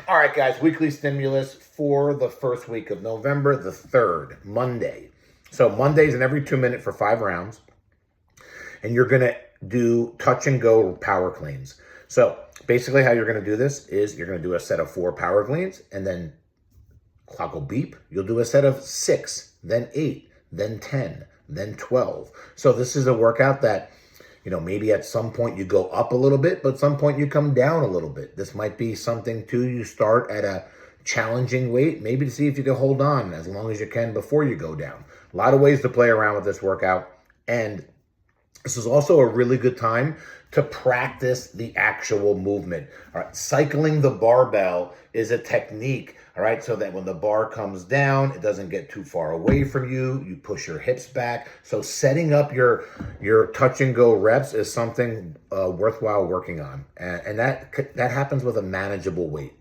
All right, guys, weekly stimulus for the first week of November, the 3rd, Monday. So Monday's in every 2 minutes for 5 rounds, and you're going to do touch and go power cleans. So basically how you're going to do this is you're going to do a set of 4 power cleans, and then clock will beep. You'll do a set of 6, then 8, then 10, then 12. So this is a workout that, maybe at some point you go up a little bit, but at some point you come down a little bit. This might be something too, you start at a challenging weight, maybe to see if you can hold on as long as you can before you go down. A lot of ways to play around with this workout. And this is also a really good time to practice the actual movement. All right, cycling the barbell is a technique, all right, so that when the bar comes down, it doesn't get too far away from you. You push your hips back. So setting up your touch and go reps is something worthwhile working on. And that happens with a manageable weight.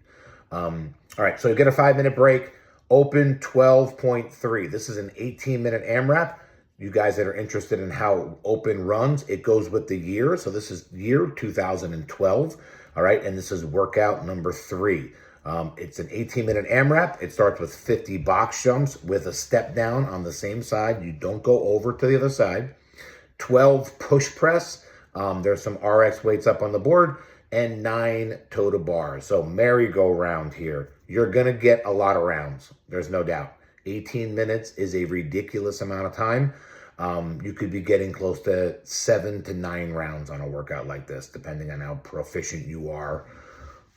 All right, so you get a 5-minute break, open 12.3. This is an 18-minute AMRAP. You guys that are interested in how open runs, it goes with the year. So this is year 2012. All right. And this is workout number 3. It's an 18-minute AMRAP. It starts with 50 box jumps with a step down on the same side. You don't go over to the other side. 12 push press. There's some RX weights up on the board, and 9 toe to bar. So merry-go-round here. You're going to get a lot of rounds. There's no doubt. 18 minutes is a ridiculous amount of time. You could be getting close to 7 to 9 rounds on a workout like this, depending on how proficient you are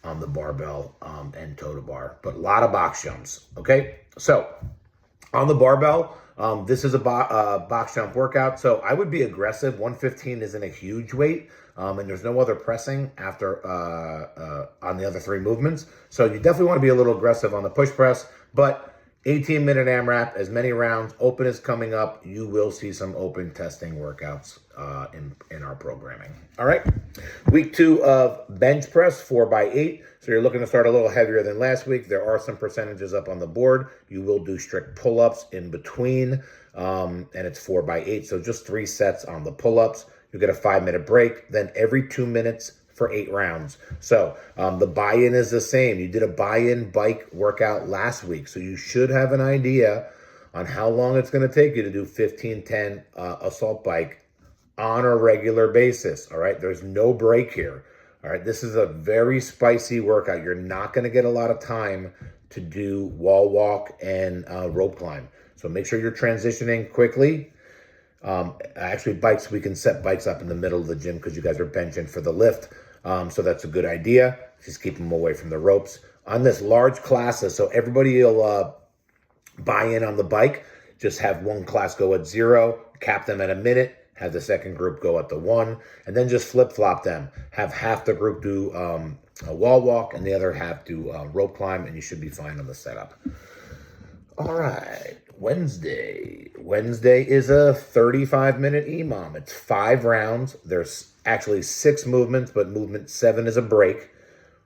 on the barbell and toe to bar. But a lot of box jumps, okay? So on the barbell, this is a box jump workout. So I would be aggressive. 115 isn't a huge weight, and there's no other pressing after on the other 3 movements. So you definitely want to be a little aggressive on the push press, but 18-minute AMRAP, as many rounds. Open is coming up. You will see some open testing workouts in our programming. All right. Week 2 of bench press, 4x8. So you're looking to start a little heavier than last week. There are some percentages up on the board. You will do strict pull-ups in between, and it's 4x8. So just 3 sets on the pull-ups. You get a 5-minute break. Then every 2 minutes for 8 rounds. So the buy-in is the same. You did a buy-in bike workout last week, so you should have an idea on how long it's going to take you to do 15-10 assault bike on a regular basis. All right, there's no break here. All right, this is a very spicy workout. You're not going to get a lot of time to do wall walk and rope climb. So make sure you're transitioning quickly. Actually, bikes, we can set bikes up in the middle of the gym because you guys are benching for the lift. So that's a good idea. Just keep them away from the ropes. On this large classes, so everybody will buy in on the bike. Just have one class go at 0, cap them at a minute, have the second group go at the 1, and then just flip-flop them. Have half the group do a wall walk and the other half do rope climb, and you should be fine on the setup. All right, Wednesday. Wednesday is a 35-minute EMOM. It's 5 rounds. There's actually 6 movements, but movement 7 is a break.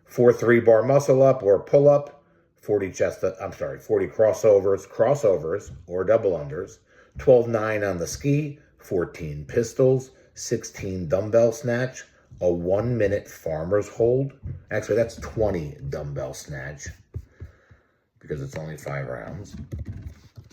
4 3-bar muscle up or pull up, 40 crossovers or double unders, 12-9 on the ski, 14 pistols, 16 dumbbell snatch, a 1-minute farmer's hold. Actually, that's 20 dumbbell snatch because it's only 5 rounds.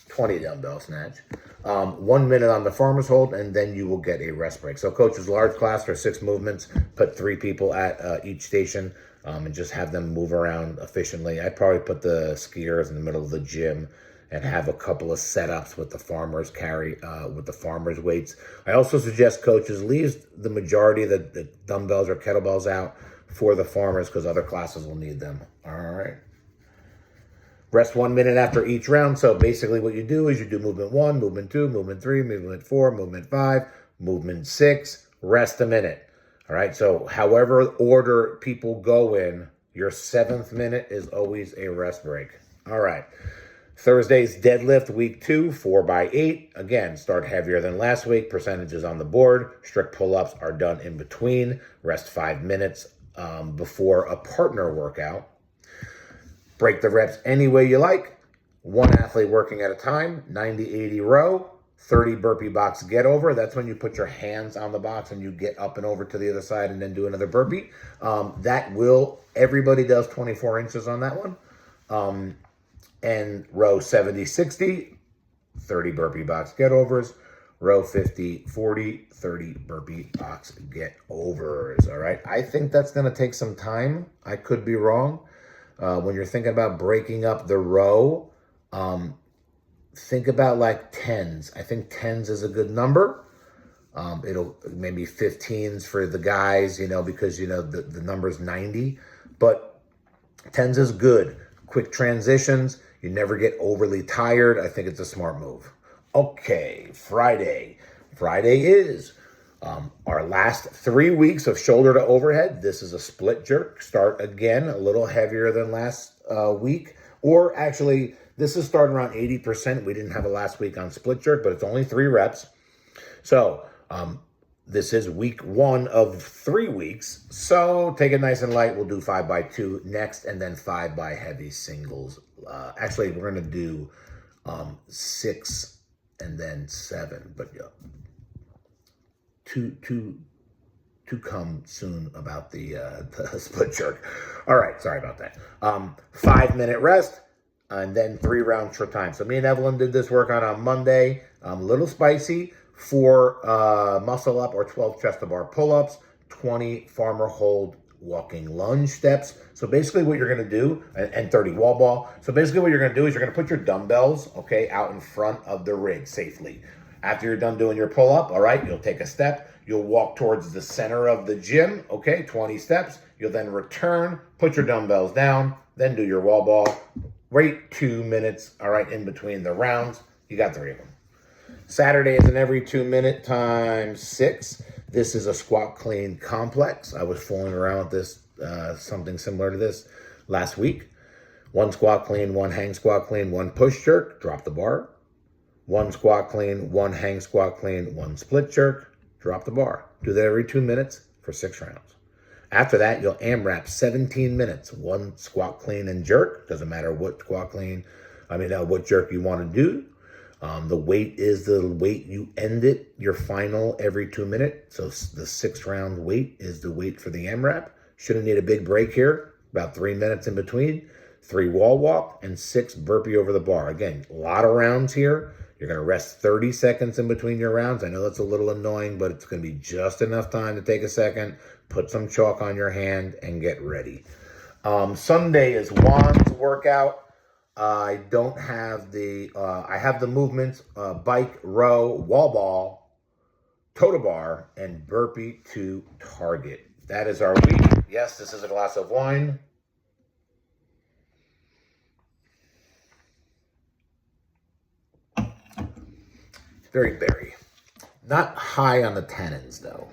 20 dumbbell snatch, 1 minute on the farmer's hold, and then you will get a rest break. So coach's large class for 6 movements, put 3 people at each station, and just have them move around efficiently. I'd probably put the skiers in the middle of the gym and have a couple of setups with the farmers with the farmers weights. I also suggest coaches leave the majority of the dumbbells or kettlebells out for the farmers because other classes will need them. All right. Rest 1 minute after each round. So basically what you do is you do movement 1, movement 2, movement 3, movement 4, movement 5, movement 6, rest a minute. All right. So however order people go in, your 7th minute is always a rest break. All right. Thursday's deadlift, week 2, 4x8. Again, start heavier than last week. Percentages on the board. Strict pull-ups are done in between. Rest 5 minutes before a partner workout. Break the reps any way you like. 1 athlete working at a time, 90-80 row, 30 burpee box get over. That's when you put your hands on the box and you get up and over to the other side and then do another burpee. Everybody does 24 inches on that one. And row 70, 60, 30 burpee box get overs. Row 50, 40, 30 burpee box get overs. All right. I think that's going to take some time. I could be wrong. When you're thinking about breaking up the row, think about like tens. I think tens is a good number. It'll maybe 15s for the guys, because, the number's 90. But tens is good. Quick transitions. You never get overly tired. I think it's a smart move. Okay, Friday. Friday is our last 3 weeks of shoulder to overhead. This is a split jerk. Start again a little heavier than last week. Or actually, this is starting around 80%. We didn't have a last week on split jerk, but it's only 3 reps. So this is week 1 of 3 weeks. So take it nice and light. We'll do 5 by 2 next, and then 5 by heavy singles. Actually, we're going to do 6 and then 7. But to come soon about the split jerk. All right, sorry about that. 5-minute rest. And then 3 rounds for time. So me and Evelyn did this workout on Monday. A little spicy. 4 muscle up or 12 chest to bar pull-ups. 20 farmer hold walking lunge steps. So basically what you're going to do, and 30 wall ball. So basically what you're going to do is you're going to put your dumbbells, okay, out in front of the rig safely. After you're done doing your pull-up, all right, you'll take a step. You'll walk towards the center of the gym, okay, 20 steps. You'll then return, put your dumbbells down, then do your wall ball. Wait 2 minutes, all right, in between the rounds. You got 3 of them. Saturday is an every 2 minute times 6. This is a squat clean complex. I was fooling around with this, something similar to this last week. 1 squat clean, 1 hang squat clean, 1 push jerk, drop the bar. 1 squat clean, 1 hang squat clean, 1 split jerk, drop the bar. Do that every 2 minutes for 6 rounds. After that, you'll AMRAP 17 minutes, 1 squat clean and jerk. Doesn't matter what what jerk you want to do. The weight is the weight you end it, your final every 2 minutes. So the 6 round weight is the weight for the AMRAP. Shouldn't need a big break here, about 3 minutes in between. 3 wall walk and 6 burpee over the bar. Again, a lot of rounds here. You're going to rest 30 seconds in between your rounds. I know that's a little annoying, but it's going to be just enough time to take a second, put some chalk on your hand, and get ready. Sunday is Juan's workout. I don't have I have the movements, bike, row, wall ball, toe to bar, and burpee to target. That is our week. Yes, this is a glass of wine. Very berry. Not high on the tannins, though.